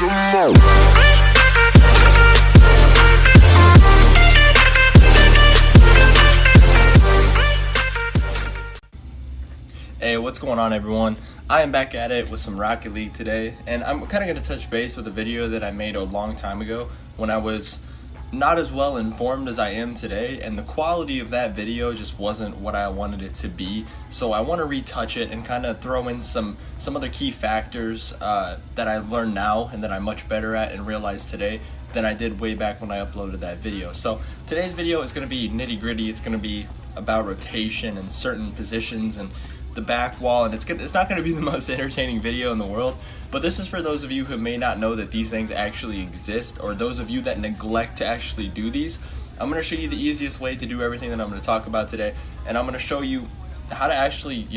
Hey, what's going on, everyone? I am back at it with some Rocket League today, and I'm kind of going to touch base with a video that I made a long time ago when I was not as well informed as I am today, and the quality of that video just wasn't what I wanted it to be. So I want to retouch it and kind of throw in some other key factors that I learned now and that I'm much better at and realized today than I did way back when I uploaded that video. So today's video is going to be nitty gritty. It's going to be about rotation and certain positions and the back wall, and it's not going to be the most entertaining video in the world, but this is for those of you who may not know that these things actually exist, or those of you that neglect to actually do these. I'm going to show you the easiest way to do everything that I'm going to talk about today, and I'm going to show you how to actually,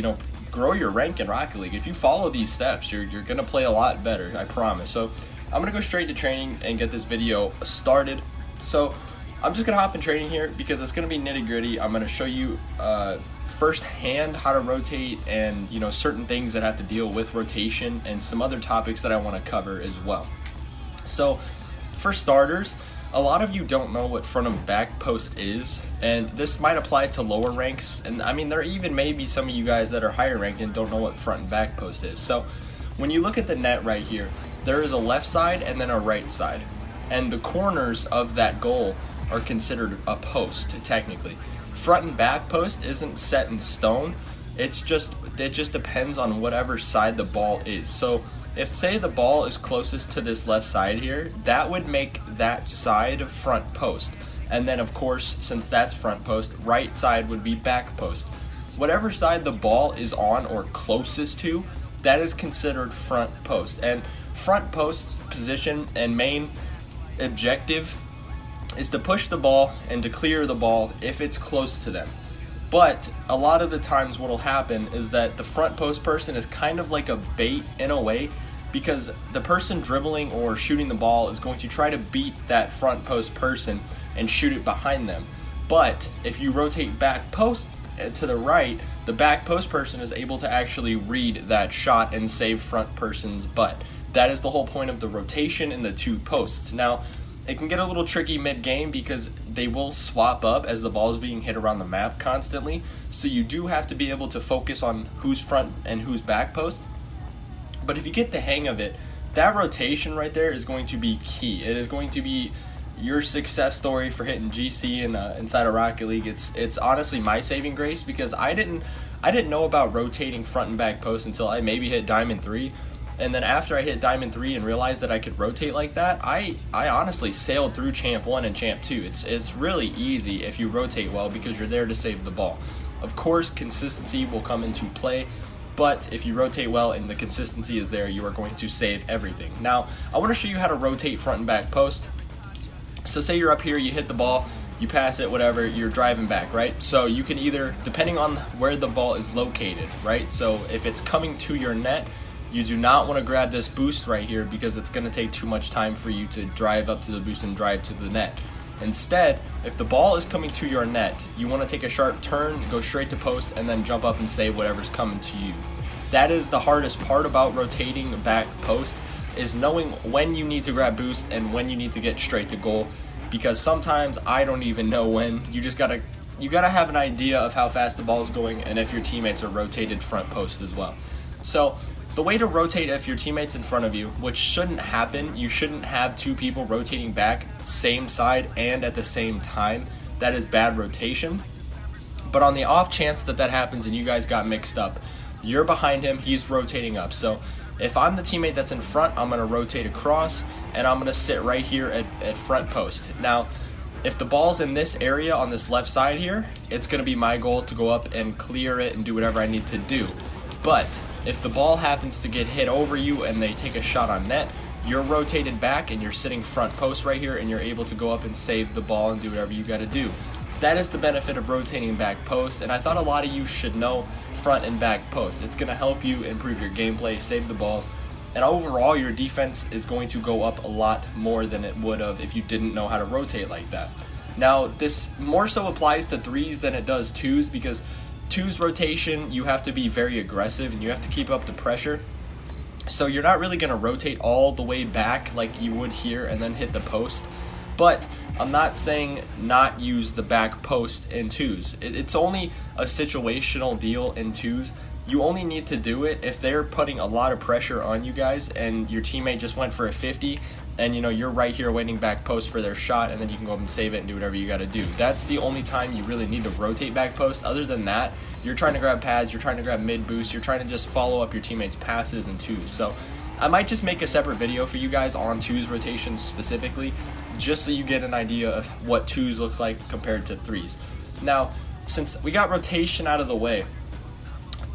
grow your rank in Rocket League. If you follow these steps, you're going to play a lot better, I promise. So I'm going to go straight to training and get this video started. So I'm just going to hop in training here because it's going to be nitty gritty. I'm going to show you firsthand how to rotate and certain things that have to deal with rotation and some other topics that I want to cover as well. So for starters, a lot of you don't know what front and back post is, and this might apply to lower ranks, and I mean there even may be some of you guys that are higher ranked and don't know what front and back post is. So when you look at the net right here, there is a left side and then a right side, and the corners of that goal are considered a post technically. Front and back post isn't set in stone. It just depends on whatever side the ball is. So if say the ball is closest to this left side here, that would make that side front post. And then of course, since that's front post, right side would be back post. Whatever side the ball is on or closest to, that is considered front post. And front post's position and main objective is to push the ball and to clear the ball if it's close to them. But a lot of the times what will happen is that the front post person is kind of like a bait in a way, because the person dribbling or shooting the ball is going to try to beat that front post person and shoot it behind them. But if you rotate back post to the right, the back post person is able to actually read that shot and save front person's butt. That is the whole point of the rotation in the two posts. Now, it can get a little tricky mid-game because they will swap up as the ball is being hit around the map constantly. So you do have to be able to focus on who's front and who's back post. But if you get the hang of it, that rotation right there is going to be key. It is going to be your success story for hitting GC inside of Rocket League. It's honestly my saving grace, because I didn't know about rotating front and back post until I maybe hit Diamond 3. And then after I hit Diamond 3 and realized that I could rotate like that, I honestly sailed through Champ 1 and Champ 2. It's really easy if you rotate well, because you're there to save the ball. Of course, consistency will come into play, but if you rotate well and the consistency is there, you are going to save everything. Now, I want to show you how to rotate front and back post. So say you're up here, you hit the ball, you pass it, whatever, you're driving back, right? So you can either, depending on where the ball is located, right? So if it's coming to your net, you do not want to grab this boost right here, because it's going to take too much time for you to drive up to the boost and drive to the net. Instead, if the ball is coming to your net, you want to take a sharp turn, go straight to post, and then jump up and save whatever's coming to you. That is the hardest part about rotating back post, is knowing when you need to grab boost and when you need to get straight to goal, because sometimes I don't even know when. You gotta have an idea of how fast the ball is going and if your teammates are rotated front post as well. So the way to rotate if your teammate's in front of you, which shouldn't happen, you shouldn't have two people rotating back same side and at the same time. That is bad rotation. But on the off chance that happens and you guys got mixed up, you're behind him, he's rotating up. So if I'm the teammate that's in front, I'm going to rotate across and I'm going to sit right here at front post. Now, if the ball's in this area on this left side here, it's going to be my goal to go up and clear it and do whatever I need to do. But if the ball happens to get hit over you and they take a shot on net, you're rotated back and you're sitting front post right here, and you're able to go up and save the ball and do whatever you got to do. That is the benefit of rotating back post, and I thought a lot of you should know front and back post. It's going to help you improve your gameplay, save the balls, and overall your defense is going to go up a lot more than it would have if you didn't know how to rotate like that. Now, this more so applies to threes than it does twos, because twos rotation, you have to be very aggressive and you have to keep up the pressure. So you're not really going to rotate all the way back like you would here and then hit the post. But I'm not saying not use the back post in twos. It's only a situational deal in twos. You only need to do it if they're putting a lot of pressure on you guys and your teammate just went for a 50 and you're right here waiting back post for their shot, and then you can go up and save it and do whatever you got to do. That's the only time you really need to rotate back post. Other than that, you're trying to grab pads, you're trying to grab mid boost, you're trying to just follow up your teammates' passes in twos. So I might just make a separate video for you guys on twos rotations specifically, just so you get an idea of what twos looks like compared to threes. Now, since we got rotation out of the way,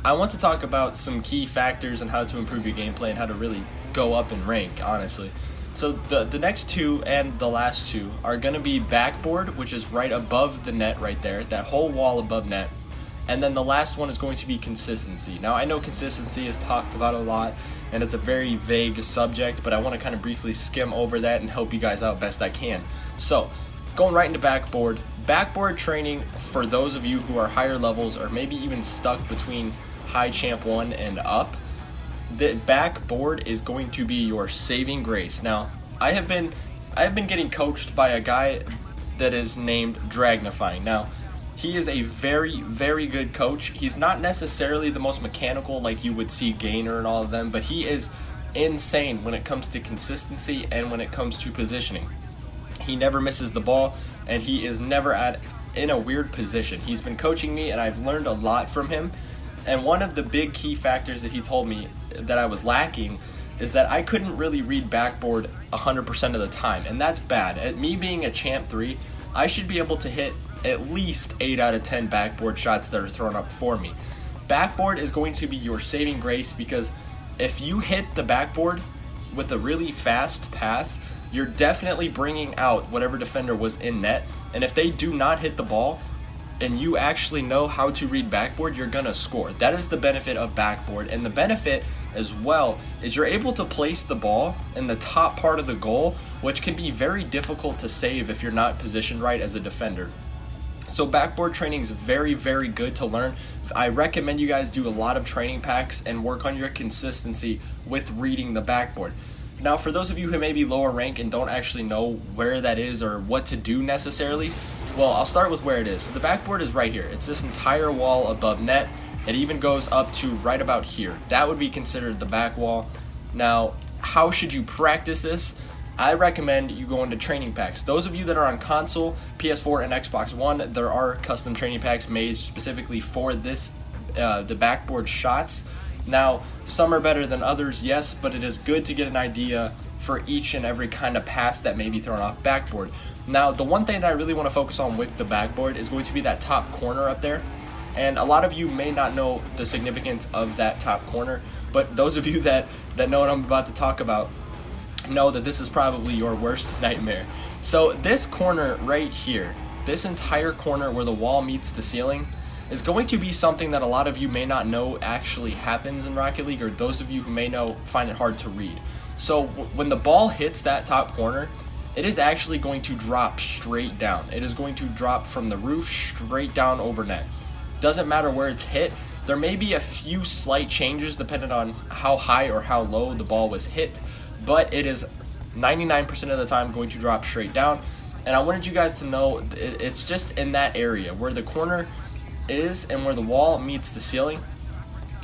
I want to talk about some key factors on how to improve your gameplay and how to really go up in rank, honestly. So the next two and the last two are going to be backboard, which is right above the net right there, that whole wall above net. And then the last one is going to be consistency. Now, I know consistency is talked about a lot, and it's a very vague subject, but I want to kind of briefly skim over that and help you guys out best I can. So, going right into backboard. Backboard training, for those of you who are higher levels or maybe even stuck between high champ 1 and up, the backboard is going to be your saving grace. Now, I have been getting coached by a guy that is named Dragnifying. Now, he is a very, very good coach. He's not necessarily the most mechanical like you would see Gainer and all of them, but he is insane when it comes to consistency and when it comes to positioning. He never misses the ball, and he is never in a weird position. He's been coaching me, and I've learned a lot from him. And one of the big key factors that he told me that I was lacking is that I couldn't really read backboard 100% of the time, and that's bad. At me being a champ 3, I should be able to hit at least 8 out of 10 backboard shots that are thrown up for me. Backboard is going to be your saving grace, because if you hit the backboard with a really fast pass, you're definitely bringing out whatever defender was in net, and if they do not hit the ball and you actually know how to read backboard, you're gonna score. That is the benefit of backboard, and the benefit as well is you're able to place the ball in the top part of the goal, which can be very difficult to save if you're not positioned right as a defender. So backboard training is very, very good to learn. I recommend you guys do a lot of training packs and work on your consistency with reading the backboard. Now, for those of you who may be lower rank and don't actually know where that is or what to do necessarily, well, I'll start with where it is. So the backboard is right here. It's this entire wall above net. It even goes up to right about here. That would be considered the back wall. Now, how should you practice this? I recommend you go into training packs. Those of you that are on console, PS4, and Xbox One, there are custom training packs made specifically for this, the backboard shots. Now, some are better than others, yes, but it is good to get an idea for each and every kind of pass that may be thrown off backboard. Now, the one thing that I really want to focus on with the backboard is going to be that top corner up there. And a lot of you may not know the significance of that top corner, but those of you that know what I'm about to talk about know that this is probably your worst nightmare. So this corner right here, this entire corner where the wall meets the ceiling, is going to be something that a lot of you may not know actually happens in Rocket League, or those of you who may know find it hard to read. So when the ball hits that top corner, it is actually going to drop straight down. It is going to drop from the roof straight down over net. Doesn't matter where it's hit. There may be a few slight changes depending on how high or how low the ball was hit, but it is 99% of the time going to drop straight down. And I wanted you guys to know it's just in that area where the corner is and where the wall meets the ceiling.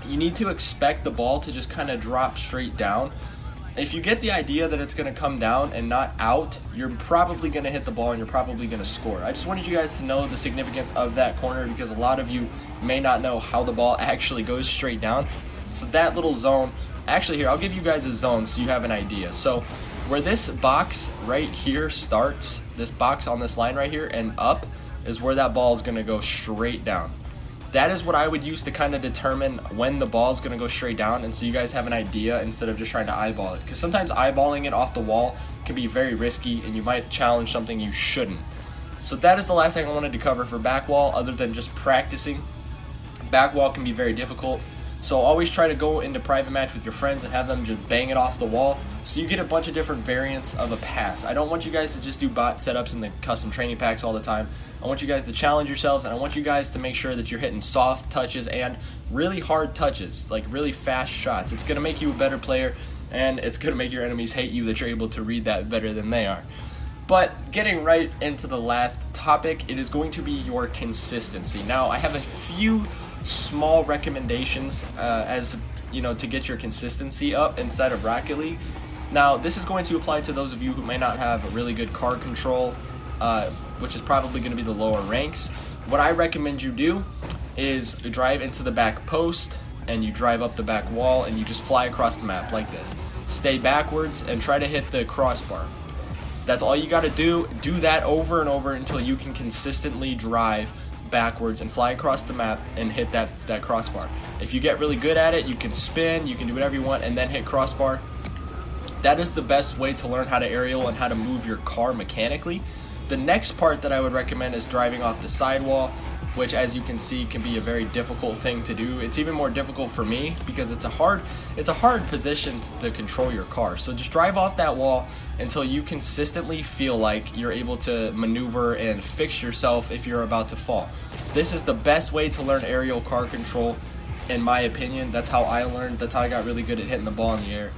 You need to expect the ball to just kind of drop straight down. If you get the idea that it's going to come down and not out, you're probably going to hit the ball and you're probably going to score. I just wanted you guys to know the significance of that corner, because a lot of you may not know how the ball actually goes straight down. So that little zone, actually here, I'll give you guys a zone so you have an idea. So where this box right here starts, this box on this line right here and up, is where that ball is going to go straight down. That is what I would use to kind of determine when the ball is going to go straight down, and so you guys have an idea instead of just trying to eyeball it. Because sometimes eyeballing it off the wall can be very risky, and you might challenge something you shouldn't. So that is the last thing I wanted to cover for back wall, other than just practicing. Back wall can be very difficult, so always try to go into private match with your friends and have them just bang it off the wall. So you get a bunch of different variants of a pass. I don't want you guys to just do bot setups in the custom training packs all the time. I want you guys to challenge yourselves, and I want you guys to make sure that you're hitting soft touches and really hard touches, like really fast shots. It's going to make you a better player, and it's going to make your enemies hate you that you're able to read that better than they are. But getting right into the last topic, it is going to be your consistency. Now, I have a few small recommendations as you know, to get your consistency up inside of Rocket League. Now, this is going to apply to those of you who may not have a really good car control, which is probably going to be the lower ranks. What I recommend you do is drive into the back post, and you drive up the back wall, and you just fly across the map like this. Stay backwards and try to hit the crossbar. That's all you got to do. Do that over and over until you can consistently drive backwards and fly across the map and hit that crossbar. If you get really good at it, you can spin, you can do whatever you want, and then hit crossbar. That is the best way to learn how to aerial and how to move your car mechanically. The next part that I would recommend is driving off the sidewall, which, as you can see, can be a very difficult thing to do. It's even more difficult for me because it's a hard position to control your car. So just drive off that wall until you consistently feel like you're able to maneuver and fix yourself if you're about to fall. This is the best way to learn aerial car control, in my opinion. That's how I learned. That's how I got really good at hitting the ball in the air.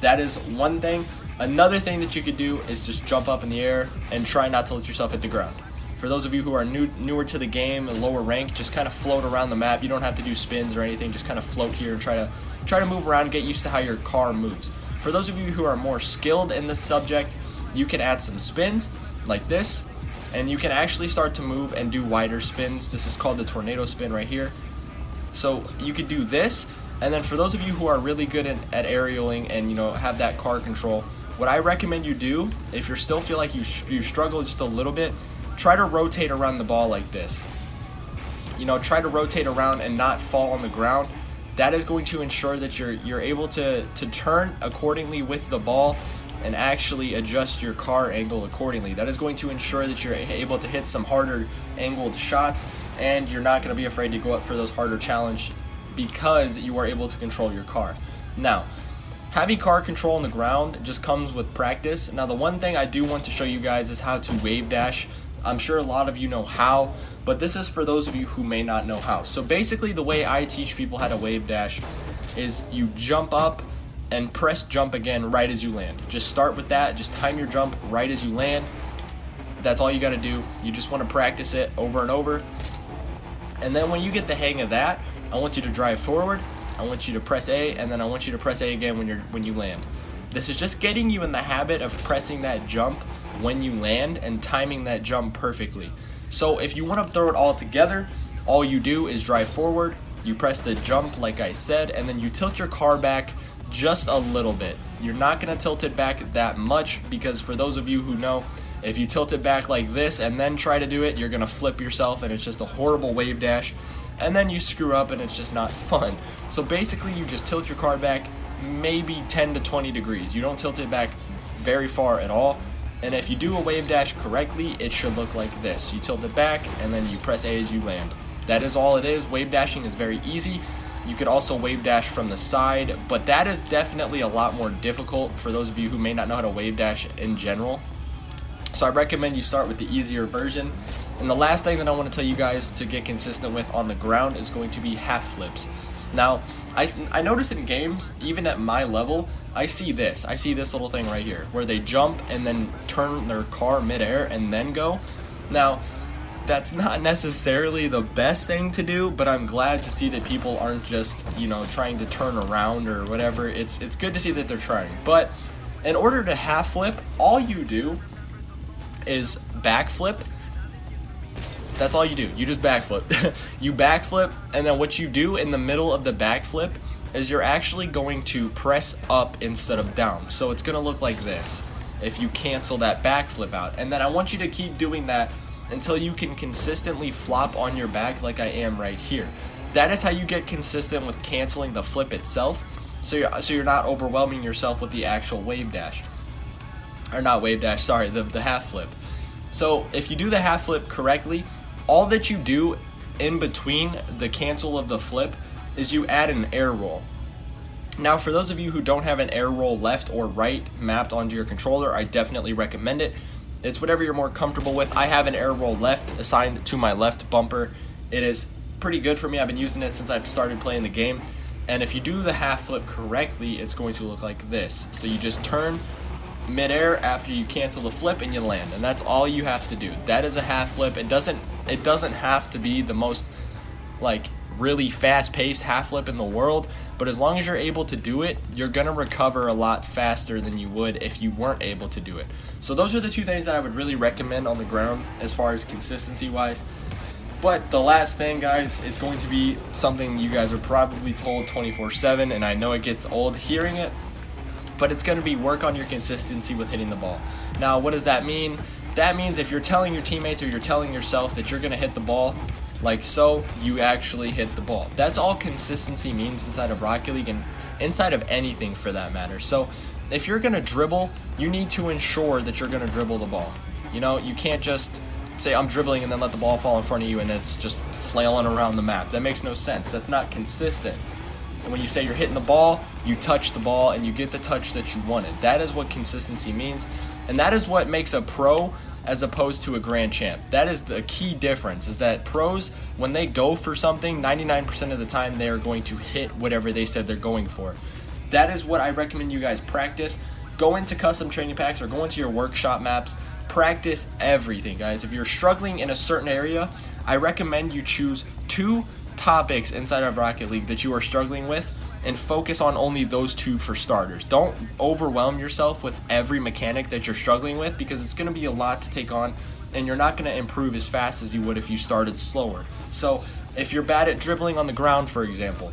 That is one thing. Another thing that you could do is just jump up in the air and try not to let yourself hit the ground. For those of you who are newer to the game and lower rank, just kind of float around the map. You don't have to do spins or anything. Just kind of float here and try to move around, get used to how your car moves. For those of you who are more skilled in this subject, you can add some spins like this, and you can actually start to move and do wider spins. This is called the tornado spin right here. So you could do this, and then for those of you who are really good at aerialing and, you know, have that car control, what I recommend you do, if you still feel like you struggle just a little bit, try to rotate around the ball like this. You know, try to rotate around and not fall on the ground. That is going to ensure that you're able to turn accordingly with the ball and actually adjust your car angle accordingly. That is going to ensure that you're able to hit some harder angled shots, and you're not going to be afraid to go up for those harder challenges because you are able to control your car. Now, having car control on the ground just comes with practice. Now, the one thing I do want to show you guys is how to wave dash. I'm sure a lot of you know how, but this is for those of you who may not know how. So basically, the way I teach people how to wave dash is you jump up and press jump again right as you land. Just start with that. Just time your jump right as you land. That's all you got to do. You just want to practice it over and over. And then when you get the hang of that, I want you to drive forward. I want you to press A, and then I want you to press A again when you land. This is just getting you in the habit of pressing that jump when you land and timing that jump perfectly. So if you want to throw it all together, all you do is drive forward, you press the jump like I said, and then you tilt your car back just a little bit. You're not going to tilt it back that much because, for those of you who know, if you tilt it back like this and then try to do it, you're going to flip yourself and it's just a horrible wave dash, and then you screw up and it's just not fun. So basically, you just tilt your car back maybe 10 to 20 degrees. You don't tilt it back very far at all. And if you do a wave dash correctly, it should look like this. You tilt it back and then you press A as you land. That is all it is. Wave dashing is very easy. You could also wave dash from the side, but that is definitely a lot more difficult for those of you who may not know how to wave dash in general. So I recommend you start with the easier version. And the last thing that I want to tell you guys to get consistent with on the ground is going to be half flips. Now, I notice in games, even at my level, I see this little thing right here, where they jump and then turn their car midair and then go. Now, that's not necessarily the best thing to do, but I'm glad to see that people aren't just, trying to turn around or whatever. It's good to see that they're trying. But in order to half flip, all you do is backflip. That's all you do. You just backflip. You backflip, and then what you do in the middle of the backflip is you're actually going to press up instead of down. So it's going to look like this if you cancel that backflip out. And then I want you to keep doing that until you can consistently flop on your back like I am right here. That is how you get consistent with canceling the flip itself, so you're not overwhelming yourself with the actual wave dash. Or not wave dash, sorry, the half flip. So if you do the half flip correctly, all that you do in between the cancel of the flip is you add an air roll. Now, for those of you who don't have an air roll left or right mapped onto your controller, I definitely recommend it. It's whatever you're more comfortable with. I have an air roll left assigned to my left bumper. It is pretty good for me. I've been using it since I started playing the game. And if you do the half flip correctly, it's going to look like this. So you just turn midair after you cancel the flip and you land, and that's all you have to do. That is a half flip. It doesn't have to be the most like really fast-paced half flip in the world, but as long as you're able to do it, you're gonna recover a lot faster than you would if you weren't able to do it. So those are the two things that I would really recommend on the ground as far as consistency wise. But the last thing, guys, it's going to be something you guys are probably told 24/7, and I know it gets old hearing it, but it's going to be work on your consistency with hitting the ball. Now, what does that mean? That means if you're telling your teammates or you're telling yourself that you're going to hit the ball, like so, you actually hit the ball. That's all consistency means inside of Rocket League and inside of anything for that matter. So if you're going to dribble, you need to ensure that you're going to dribble the ball. You know, you can't just say I'm dribbling and then let the ball fall in front of you and it's just flailing around the map. That makes no sense. That's not consistent. And when you say you're hitting the ball, you touch the ball and you get the touch that you wanted. That is what consistency means. And that is what makes a pro as opposed to a grand champ. That is the key difference, is that pros, when they go for something, 99% of the time they are going to hit whatever they said they're going for. That is what I recommend you guys practice. Go into custom training packs or go into your workshop maps. Practice everything, guys. If you're struggling in a certain area, I recommend you choose 2 topics inside of Rocket League that you are struggling with and focus on only those 2 for starters. Don't overwhelm yourself with every mechanic that you're struggling with, because it's going to be a lot to take on and you're not going to improve as fast as you would if you started slower. So if you're bad at dribbling on the ground, for example,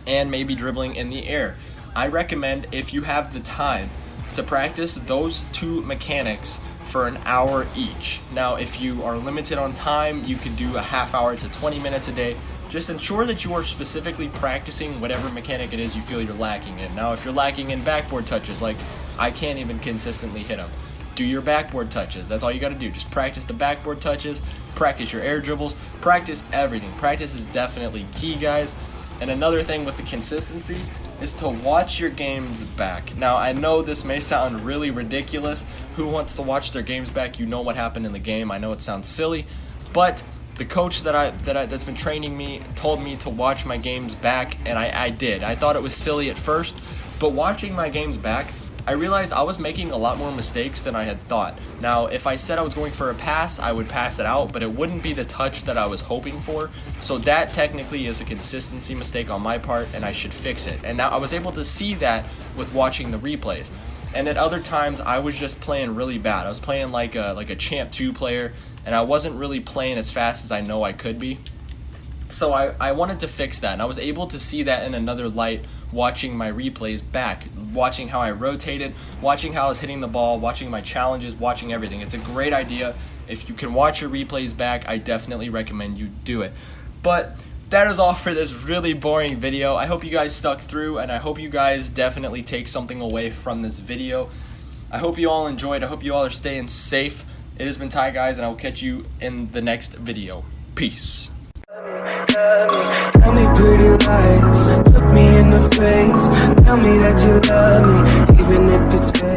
and maybe dribbling in the air, I recommend, if you have the time, to practice those 2 mechanics for an hour each. Now, if you are limited on time, you can do a half hour to 20 minutes a day. Just ensure that you are specifically practicing whatever mechanic it is you feel you're lacking in. Now, if you're lacking in backboard touches, like I can't even consistently hit them, do your backboard touches. That's all you got to do. Just practice the backboard touches, practice your air dribbles, practice everything. Practice is definitely key, guys. And another thing with the consistency is to watch your games back. Now, I know this may sound really ridiculous. Who wants to watch their games back? You know what happened in the game. I know it sounds silly, but the coach that's been training me told me to watch my games back, and I did. I thought it was silly at first, but watching my games back, I realized I was making a lot more mistakes than I had thought. Now, if I said I was going for a pass, I would pass it out, but it wouldn't be the touch that I was hoping for. So that technically is a consistency mistake on my part, and I should fix it. And now I was able to see that with watching the replays. And at other times, I was just playing really bad. I was playing like a Champ 2 player, and I wasn't really playing as fast as I know I could be. So I wanted to fix that, and I was able to see that in another light watching my replays back, watching how I rotated, watching how I was hitting the ball, watching my challenges, watching everything. It's a great idea. If you can watch your replays back, I definitely recommend you do it. But that is all for this really boring video. I hope you guys stuck through, and I hope you guys definitely take something away from this video. I hope you all enjoyed. I hope you all are staying safe. It has been Ty, guys, and I will catch you in the next video. Peace. Tell me pretty lies, look me in the face. Tell me that you love me, even if it's fake.